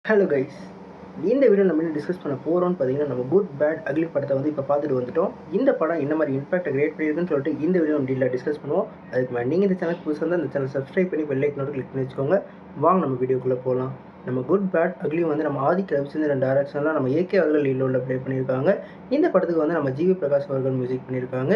Hello guys, இந்த video நம்ம என்ன டிஸ்கஸ் பண்ண போகிறோம்னு பார்த்தீங்கன்னா, நம்ம குட் பேட் அக்லி படத்தை வந்து இப்போ பார்த்துட்டு வந்துட்டோம். இந்த படம் என்ன மாதிரி இம்பாக்ட் கிரியேட் பண்ணியிருக்குன்னு சொல்லிட்டு இந்த வீடியோ நம்ம டீலாக டிஸ்கஸ் பண்ணுவோம். அதுக்கு மேலே நீங்கள் இந்த சேனலுக்கு புதுசாக இருந்தால் இந்த சேனல் சப்ஸ்கிரைப் பண்ணி பெல் ஐக்கனோட கிளிக் பண்ணி வச்சுக்கோங்க. வாங்க நம்ம வீடியோக்குள்ளே போகலாம். நம்ம குட் பேட் அக்லி வந்து நம்ம ஆதிக் ரவிச்சந்திரன் டைரக்ஷனில் நம்ம ஏகே அவர்கள் லீலோவில் ப்ளே பண்ணியிருக்காங்க. இந்த படத்துக்கு வந்து நம்ம ஜிவி பிரகாஷ் அவர்கள் மியூசிக் பண்ணியிருக்காங்க.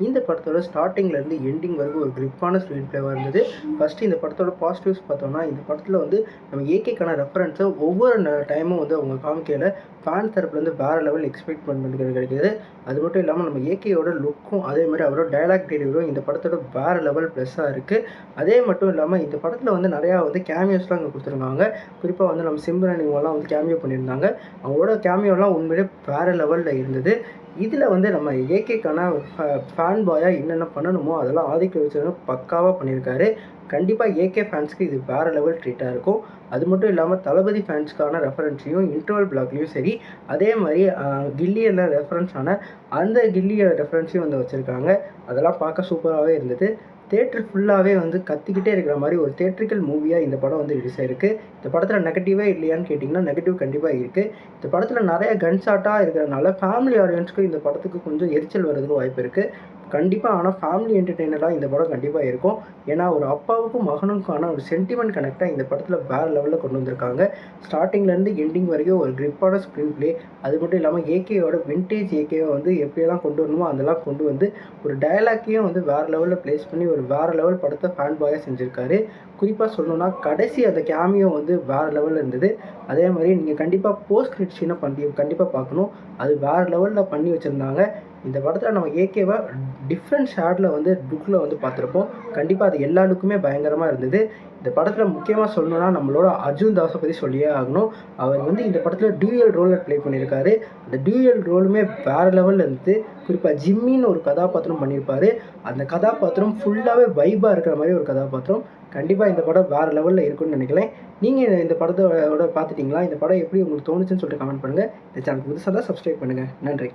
இந்த படத்தோட ஸ்டார்டிங்லேருந்து எண்டிங் வரைக்கும் ஒரு கிரிப்பான ஸ்க்ரீன் ப்ளேவாக இருந்தது. ஃபஸ்ட்டு இந்த படத்தோட பாசிட்டிவ்ஸ் பார்த்தோம்னா, இந்த படத்தில் வந்து நம்ம ஏகேக்கான ரெஃபரன்ஸை ஒவ்வொரு டைமும் வந்து அவங்க காமிக்கையில் ஃபேன் தரப்புலேருந்து வேறு லெவல் எக்ஸ்பெக்ட் பண்ணுறது கிடைக்கிது. அது மட்டும் இல்லாமல் நம்ம ஏகேயோட லுக்கும் அதே மாதிரி அவரோட டைலாக் டெலிவரியும் இந்த படத்தோட வேறு லெவல் ப்ளஸ்ஸாக இருக்குது. அதே மட்டும் இல்லாமல் இந்த படத்தில் வந்து நிறையா வந்து கேமியோஸ்லாம் இங்கே கொடுத்துருக்காங்க. குறிப்பாக வந்து நம்ம சிம்ரன் இவங்கெல்லாம் வந்து கேமியோ பண்ணியிருந்தாங்க. அவங்களோட கேமியோலாம் உண்மையிலே வேறு லெவலில் இருந்தது. இதில் வந்து நம்ம ஏகேக்கான ஃபேன் பாயாக என்னென்ன பண்ணணுமோ அதெல்லாம் ஆதிக் ரவிச்சந்திரன் பக்காவாக பண்ணியிருக்காரு. கண்டிப்பாக ஏகே ஃபேன்ஸ்க்கு இது வேறு லெவல் ட்ரீட்டாக இருக்கும். அது மட்டும் இல்லாமல் தளபதி ஃபேன்ஸ்க்கான ரெஃபரன்ஸையும் இன்டர்வல் பிளாக்லேயும் சரி, அதே மாதிரி கில்லியில் ரெஃபரன்ஸான அந்த கில்லியோட ரெஃபரன்ஸையும் வந்து வச்சுருக்காங்க. அதெல்லாம் பார்க்க சூப்பராகவே இருந்தது. தேட்டர் ஃபுல்லாகவே வந்து கத்திக்கிட்டே இருக்கிற மாதிரி ஒரு தேட்ரிக்கல் மூவியாக இந்த படம் வந்து ரிலீஸ் ஆகிருக்கு. இந்த படத்தில் நெகட்டிவே இல்லையான்னு கேட்டிங்கன்னா, நெகட்டிவ் கண்டிப்பாக இருக்குது. இந்த படத்தில் நிறைய கன்ஷாட்டாக இருக்கிறதுனால ஃபேமிலி ஆடியன்ஸ்க்கு இந்த படத்துக்கு கொஞ்சம் எரிச்சல் வர்றதுக்கு வாய்ப்பு இருக்குது. கண்டிப்பாக ஆனால் ஃபேமிலி என்டர்டெய்னராக இந்த படம் கண்டிப்பாக இருக்கும். ஏன்னா ஒரு அப்பாவுக்கும் மகனுக்கான ஒரு சென்டிமெண்ட் கனெக்டாக இந்த படத்தில் வேறு லெவலில் கொண்டு வந்திருக்காங்க. ஸ்டார்டிங்லேருந்து எண்டிங் வரைக்கும் ஒரு கிரிப்பான ஸ்க்ரீன் ப்ளே, அது மட்டும் இல்லாமல் ஏகேயோட வின்டேஜ் ஏகேவை வந்து எப்படியெல்லாம் கொண்டு வரணுமோ அதெல்லாம் கொண்டு வந்து ஒரு டயலாக்கையும் வந்து வேறு லெவலில் ப்ளேஸ் பண்ணி ஒரு வேறு லெவல் படத்தை ஃபேன் பாயாக செஞ்சுருக்காரு. குறிப்பாக சொல்லணுன்னா கடைசி அந்த கேமியோ வந்து வேறு லெவலில் இருந்தது. அதே மாதிரி நீங்கள் கண்டிப்பாக போஸ்ட் கிரெடிட் சீனை கண்டிப்பாக பார்க்கணும். அது வேறு லெவலில் பண்ணி வச்சுருந்தாங்க. இந்த படத்தில் நம்ம ஏகேவை டிஃப்ரெண்ட் ஷேடில் வந்து லுக்கில் வந்து பார்த்துருப்போம். கண்டிப்பாக அது எல்லா லுக்குமே பயங்கரமாக இருந்தது. இந்த படத்தில் முக்கியமாக சொல்லணுன்னா நம்மளோட அர்ஜுன் தாஸை பற்றி சொல்லியே ஆகணும். அவர் வந்து இந்த படத்தில் டியூயல் ரோலில் ப்ளே பண்ணியிருக்காரு. அந்த டியூயல் ரோலுமே வேறு லெவலில் இருந்தது. குறிப்பாக ஜிம்மின்னு ஒரு கதாபாத்திரம் பண்ணியிருப்பார். அந்த கதாபாத்திரம் ஃபுல்லாகவே வைபாக இருக்கிற மாதிரி ஒரு கதாபாத்திரம். கண்டிப்பாக இந்த படம் வேறு லெவலில் இருக்குன்னு நினைக்கிறேன். நீங்கள் இந்த படத்தோட பார்த்துட்டிங்களா? இந்த படம் எப்படி உங்களுக்கு தோணுச்சுன்னு சொல்லிட்டு கமெண்ட் பண்ணுங்கள். இந்த சேனல் புதுசாக தான் சப்ஸ்கிரைப் பண்ணுங்கள். நன்றி.